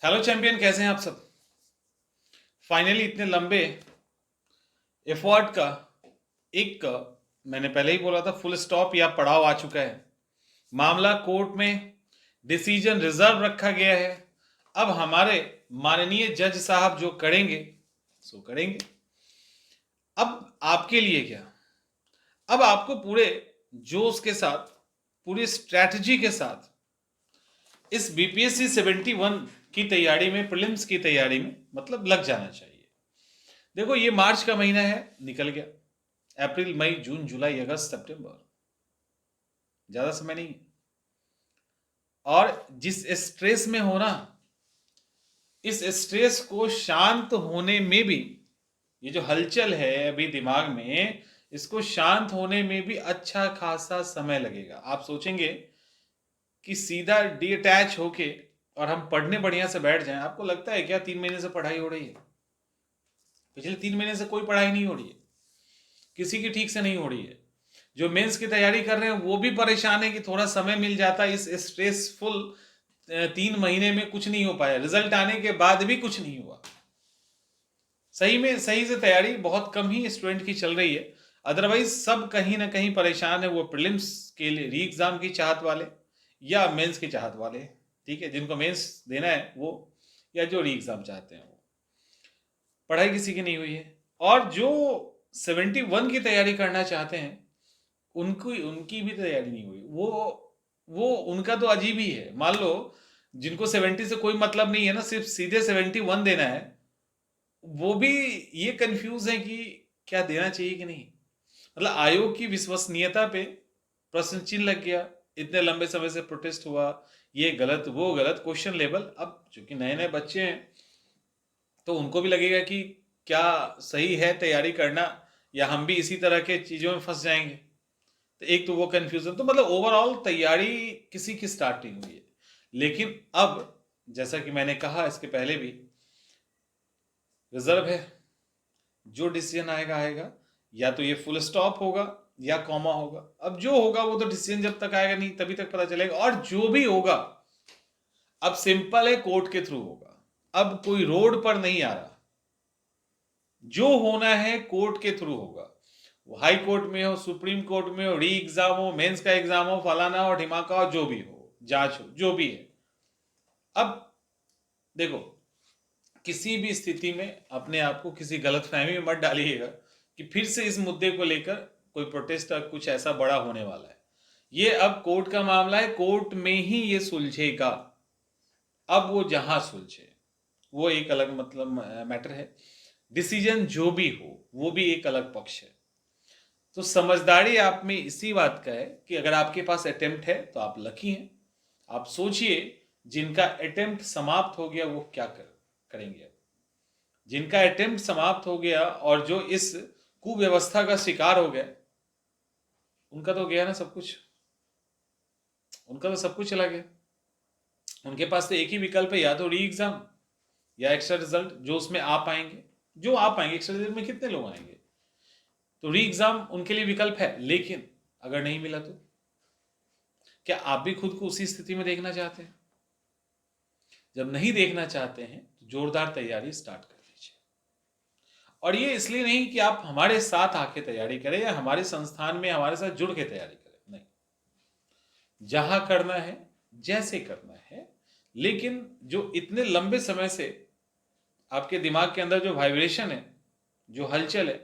Hello champion, कैसे हैं आप सब। फाइनली इतने लंबे एफर्ट का एक मैंने पहले ही बोला था फुल स्टॉप या पड़ाव आ चुका है। मामला कोर्ट में डिसीजन रिजर्व रखा गया है। अब हमारे माननीय जज साहब जो करेंगे सो करेंगे। अब आपके लिए क्या, अब आपको पूरे जोश के साथ, पूरी स्ट्रैटेजी के साथ इस बीपीएससी 71 की तैयारी में, प्रीलिम्स की तैयारी में मतलब लग जाना चाहिए। देखो, ये मार्च का महीना है, निकल गया। अप्रैल, मई, जून, जुलाई, अगस्त, सितंबर, ज्यादा समय नहीं। और जिस स्ट्रेस में हो ना, इस स्ट्रेस को शांत होने में भी, ये जो हलचल है अभी दिमाग में, इसको शांत होने में भी अच्छा खासा समय लगेगा। आप सोचेंगे कि सीधा डिअटैच होके और हम पढ़ने बढ़िया से बैठ जाएं। आपको लगता है क्या 3 महीने से पढ़ाई हो रही है? पिछले 3 महीने से कोई पढ़ाई नहीं हो रही है, किसी की ठीक से नहीं हो रही है। जो मेंस की तैयारी कर रहे हैं वो भी परेशान है कि थोड़ा समय मिल जाता। इस स्ट्रेसफुल 3 महीने में कुछ नहीं हो पाया, रिजल्ट आने के बाद भी कुछ नहीं हुआ। सही में सही से तैयारी बहुत कम ही स्टूडेंट की चल रही है। अदरवाइज सब कहीं ना कहीं परेशान है। वो प्रीलिम्स के लिए री एग्जाम की चाहत वाले या मेंस की चाहत वाले, ठीक है, जिनको मेंस देना है वो, या जो री एग्जाम चाहते हैं वो। पढ़ाई किसी की नहीं हुई है। और जो 71 की तैयारी करना चाहते हैं उनकी उनकी भी तैयारी नहीं हुई। वो उनका तो अजीब ही है। मान लो जिनको 70 से कोई मतलब नहीं है ना, सिर्फ सीधे 71 देना है, वो भी ये कंफ्यूज है कि क्या देना चाहिए कि नहीं। मतलब आयोग की विश्वसनीयता पे प्रश्न चिन्ह लग गया। इतने लंबे समय से प्रोटेस्ट हुआ, ये गलत वो गलत, क्वेश्चन लेवल। अब चूंकि नए नए बच्चे हैं तो उनको भी लगेगा कि क्या सही है तैयारी करना, या हम भी इसी तरह के चीजों में फंस जाएंगे। तो एक तो वो कंफ्यूजन, तो मतलब ओवरऑल तैयारी किसी की स्टार्टिंग हुई है। लेकिन अब जैसा कि मैंने कहा इसके पहले भी, रिजर्व है। जो डिसीजन आएगा आएगा, या तो ये फुल स्टॉप होगा या कॉमा होगा। अब जो होगा वो तो डिसीजन जब तक आएगा नहीं तभी तक पता चलेगा। और जो भी होगा अब सिंपल है, कोर्ट के थ्रू होगा। अब कोई रोड पर नहीं आ रहा। जो होना है कोर्ट के थ्रू होगा। वो हाई कोर्ट में हो, सुप्रीम कोर्ट में हो, री एग्जाम हो, मेंस का एग्जाम हो, फलाना और ढिमाका हो, जो भी हो, जांच हो, जो भी है। अब देखो, किसी भी स्थिति में अपने आप को किसी गलतफहमी में मत डालिएगा कि फिर से इस मुद्दे को लेकर कोई प्रोटेस्ट या कुछ ऐसा बड़ा होने वाला है। ये अब कोर्ट का मामला है, कोर्ट में ही ये सुलझेगा। अब वो जहां सुलझे वो एक अलग मतलब मैटर है। डिसीजन जो भी हो वो भी एक अलग पक्ष है। तो समझदारी आप में इसी बात का है कि अगर आपके पास अटेम्प्ट है तो आप लकी हैं। आप सोचिए, जिनका अटेम्प्ट समाप्त हो गया वो क्या करेंगे। अब जिनका अटेम्प्ट समाप्त हो गया और जो इस कुव्यवस्था का शिकार हो गया, उनका तो गया ना सब कुछ। उनका तो सब कुछ चला गया। उनके पास तो एक ही विकल्प है, या तो री एग्जाम या एक्स्ट्रा रिजल्ट, जो उसमें आ पाएंगे। जो आ पाएंगे, एक्स्ट्रा रिजल्ट में कितने लोग आएंगे, तो री एग्जाम उनके लिए विकल्प है। लेकिन अगर नहीं मिला तो क्या आप भी खुद को उसी स्थिति में देखना चाहते हैं? जब नहीं देखना चाहते हैं तो जोरदार तैयारी स्टार्ट कर दीजिए। और ये इसलिए नहीं कि आप हमारे साथ आके तैयारी करें या हमारे संस्थान में हमारे साथ जुड़ के तैयारी करें, नहीं। जहां करना है, जैसे करना है, लेकिन जो इतने लंबे समय से आपके दिमाग के अंदर जो वाइब्रेशन है, जो हलचल है,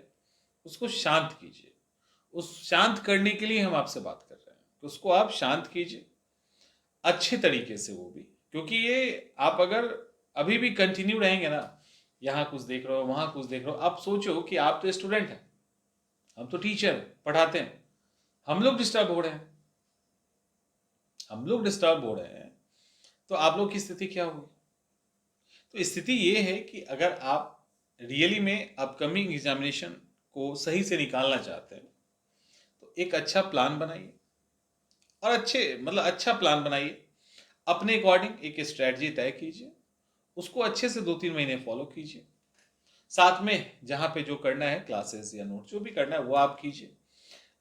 उसको शांत कीजिए। उस शांत करने के लिए हम आपसे बात कर रहे हैं कि उसको आप शांत कीजिए अच्छे तरीके से। वो भी क्योंकि ये आप अगर अभी भी कंटिन्यू रहेंगे ना, यहाँ कुछ देख रहे हो वहां कुछ देख रहे हो, आप सोचो कि आप तो स्टूडेंट हैं, हम तो टीचर पढ़ाते हैं, हम लोग डिस्टर्ब हो रहे हैं, हम लोग डिस्टर्ब हो रहे हैं, तो आप लोग की स्थिति क्या होगी। तो स्थिति ये है कि अगर आप रियली में अपकमिंग एग्जामिनेशन को सही से निकालना चाहते हैं तो एक अच्छा प्लान बनाइए। और अच्छा प्लान बनाइए, अपने अकॉर्डिंग एक स्ट्रेटजी तय कीजिए, उसको अच्छे से 2-3 महीने फॉलो कीजिए। साथ में जहां पे जो करना है, क्लासेस या नोट जो भी करना है वो आप कीजिए।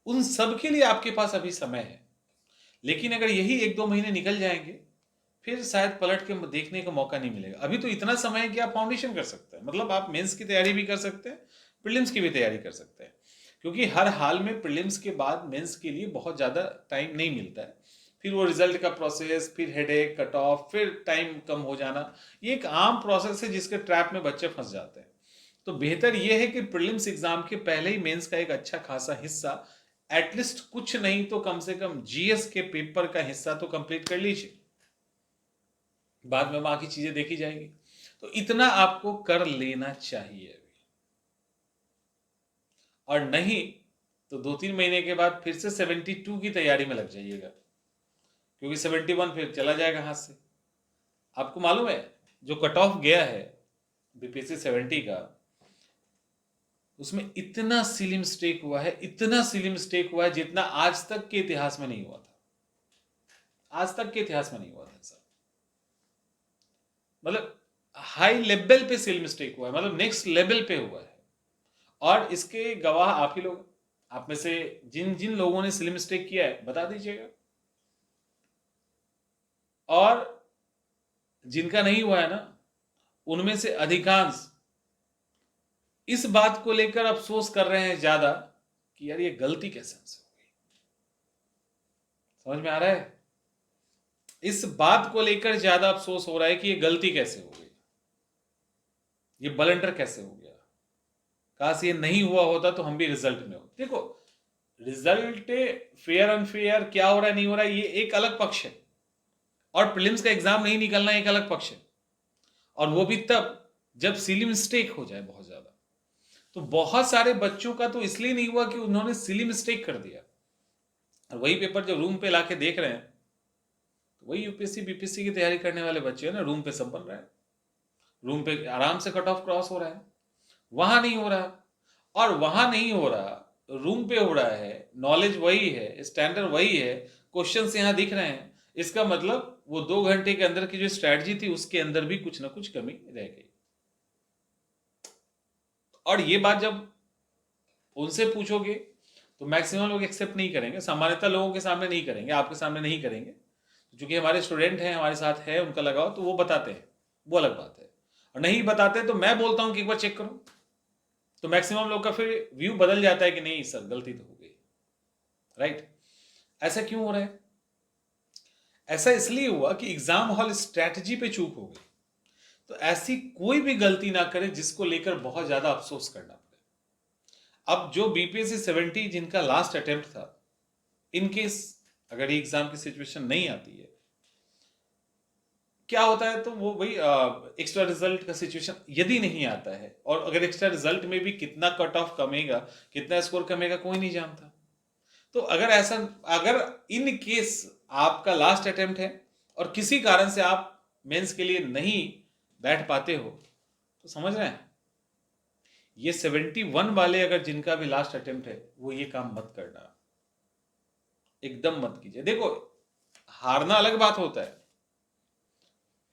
उन सब के लिए आपके पास अभी समय है। लेकिन अगर यही 1-2 महीने निकल जाएंगे, फिर शायद पलट के देखने का मौका नहीं मिलेगा। अभी तो इतना समय है कि आप फाउंडेशन कर सकते हैं, मतलब आप मेंस की तैयारी भी कर सकते हैं, प्रीलिम्स की भी तैयारी कर सकते हैं, क्योंकि हर हाल में प्रीलिम्स के बाद मेंस के लिए बहुत ज़्यादा टाइम नहीं मिलता है। फिर वो रिजल्ट का प्रोसेस, फिर हेडेक, कट ऑफ, फिर टाइम कम हो जाना, ये एक आम प्रोसेस है जिसके ट्रैप में बच्चे फंस जाते हैं। तो बेहतर ये है कि प्रीलिम्स एग्जाम के पहले ही मेंस का एक अच्छा खासा हिस्सा, एटलीस्ट कुछ नहीं तो कम से कम जीएस के पेपर का हिस्सा तो कंप्लीट कर लीजिए, बाद में बाकी चीजें देखी जाएगी। तो इतना आपको कर लेना चाहिए अभी, और नहीं तो 2-3 महीने के बाद फिर से 72 की तैयारी में लग जाइएगा, क्योंकि 71 फिर चला जाएगा हाथ से। आपको मालूम है जो कट ऑफ गया है बीपीएससी 70 का, उसमें इतना सिली मिस्टेक हुआ है, इतना सिली मिस्टेक हुआ है जितना आज तक के इतिहास में नहीं हुआ था, आज तक के इतिहास में नहीं हुआ था सर। मतलब हाई लेवल पे सिली मिस्टेक हुआ है, मतलब नेक्स्ट लेवल पे हुआ है, और इसके गवाह आप ही लोग। आप में से जिन जिन लोगों ने सिली मिस्टेक किया है बता दीजिएगा, और जिनका नहीं हुआ है ना, उनमें से अधिकांश इस बात को लेकर अफसोस कर रहे हैं ज्यादा कि यार ये गलती कैसे हमसे हो गई। समझ में आ रहा है? इस बात को लेकर ज्यादा अफसोस हो रहा है कि ये गलती कैसे हो गई, ये बलंडर कैसे हो गया, काश ये नहीं हुआ होता तो हम भी रिजल्ट में हो। देखो, रिजल्ट फेयर अनफेयर क्या हो रहा है नहीं हो रहा है ये एक अलग पक्ष है, और प्रीलिम्स का एग्जाम नहीं निकलना एक अलग पक्ष है, और वो भी तब जब सिली मिस्टेक हो जाए बहुत ज्यादा। तो बहुत सारे बच्चों का तो इसलिए नहीं हुआ कि उन्होंने सिली मिस्टेक कर दिया, और वही पेपर जब रूम पे लाके देख रहे हैं तो वही यूपीएससी बीपीएससी की तैयारी करने वाले बच्चे हैं ना, रूम पे सब बन रहा है, रूम पे आराम से कट ऑफ क्रॉस हो रहा है, वहां नहीं हो रहा। और वहां नहीं हो रहा, रूम पे हो रहा है, नॉलेज वही है, स्टैंडर्ड वही है, क्वेश्चंस यहां दिख रहे हैं, इसका मतलब वो 2 घंटे के अंदर की जो स्ट्रैटेजी थी उसके अंदर भी कुछ ना कुछ कमी रह गई। और ये बात जब उनसे पूछोगे तो मैक्सिमम लोग एक्सेप्ट नहीं करेंगे, सामान्यतः लोगों के सामने नहीं करेंगे, आपके सामने नहीं करेंगे, क्योंकि हमारे स्टूडेंट हैं, हमारे साथ है, उनका लगाओ तो वो बताते हैं, वो अलग बात है। और नहीं बताते तो मैं बोलता हूं कि एक बार चेक करो, तो मैक्सिमम लोग का फिर व्यू बदल जाता है कि नहीं सर गलती तो हो गई। राइट? ऐसा क्यों हो रहा है? ऐसा इसलिए हुआ कि एग्जाम हॉल स्ट्रैटेजी पे चूक हो गई। तो ऐसी कोई भी गलती ना करें जिसको लेकर बहुत ज्यादा अफसोस करना पड़े। अब जो बीपीएससी 70 जिनका लास्ट अटेम्प्ट था, इनकेस अगर ये एग्जाम की सिचुएशन नहीं आती है, क्या होता है तो वो वही एक्स्ट्रा रिजल्ट का सिचुएशन यदि नहीं आता है, और अगर एक्स्ट्रा रिजल्ट में भी कितना कट ऑफ कमेगा, कितना स्कोर कमेगा, कोई नहीं जानता। तो अगर ऐसा, अगर इन केस आपका लास्ट अटेम्प्ट है और किसी कारण से आप मेंस के लिए नहीं बैठ पाते हो, तो समझ रहे हैं, ये 71 वाले अगर जिनका भी लास्ट अटेम्प्ट है वो ये काम मत करना, एकदम मत कीजिए। देखो, हारना अलग बात होता है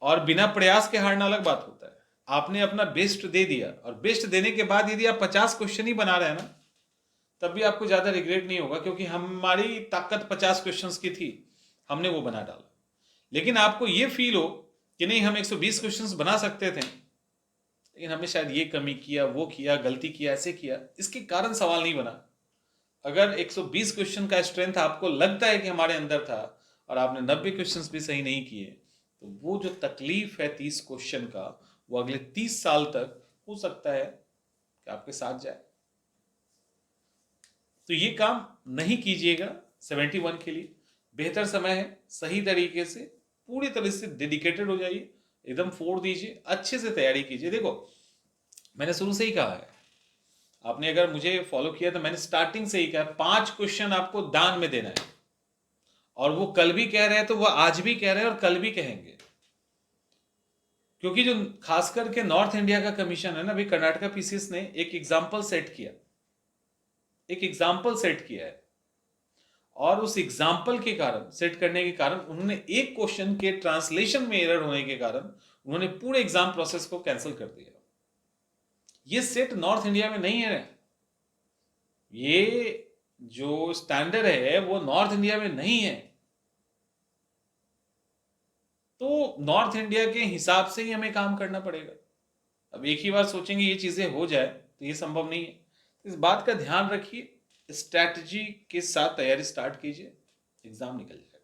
और बिना प्रयास के हारना अलग बात होता है। आपने अपना बेस्ट दे दिया, और बेस्ट देने के बाद यदि आप 50 क्वेश्चन ही बना रहे हैं ना, तब भी आपको ज्यादा रिग्रेट नहीं होगा, क्योंकि हमारी ताकत 50 क्वेश्चंस की थी, हमने वो बना डाला। लेकिन आपको ये फील हो कि नहीं हम 120 क्वेश्चंस बना सकते थे, लेकिन हमने शायद ये कमी किया, वो किया, गलती किया, ऐसे किया, इसके कारण सवाल नहीं बना। अगर 120 क्वेश्चन का स्ट्रेंथ आपको लगता है कि हमारे अंदर था, और आपने 90 क्वेश्चंस भी सही नहीं किए, तो वो जो तकलीफ है 30 क्वेश्चन का, वो अगले 30 साल तक हो सकता है कि आपके साथ जाए। तो ये काम नहीं कीजिएगा 71 के लिए। बेहतर समय है, सही तरीके से पूरी तरह से डेडिकेटेड हो जाइए, एकदम फोड़ दीजिए, अच्छे से तैयारी कीजिए। देखो, मैंने शुरू से ही कहा है, आपने अगर मुझे फॉलो किया तो मैंने स्टार्टिंग से ही कहा 5 क्वेश्चन आपको दान में देना है, और वो कल भी कह रहे हैं तो वो आज भी कह रहे हैं और कल भी कहेंगे। क्योंकि जो खास करके नॉर्थ इंडिया का कमीशन है ना, अभी कर्नाटका पीसीएस ने एक एग्जाम्पल सेट किया, एक एग्जाम्पल सेट किया है, और उस एग्जाम्पल के कारण, सेट करने के कारण, उन्होंने एक क्वेश्चन के ट्रांसलेशन में एरर होने के कारण उन्होंने पूरे एग्जाम प्रोसेस को कैंसिल कर दिया। ये सेट नॉर्थ इंडिया में नहीं है, ये जो स्टैंडर्ड है वो नॉर्थ इंडिया में नहीं है। तो नॉर्थ इंडिया के हिसाब से ही हमें काम करना पड़ेगा। अब एक ही बार सोचेंगे ये चीजें हो जाए तो ये संभव नहीं है। तो इस बात का ध्यान रखिए, स्ट्रैटेजी के साथ तैयारी स्टार्ट कीजिए, एग्जाम निकल जाए।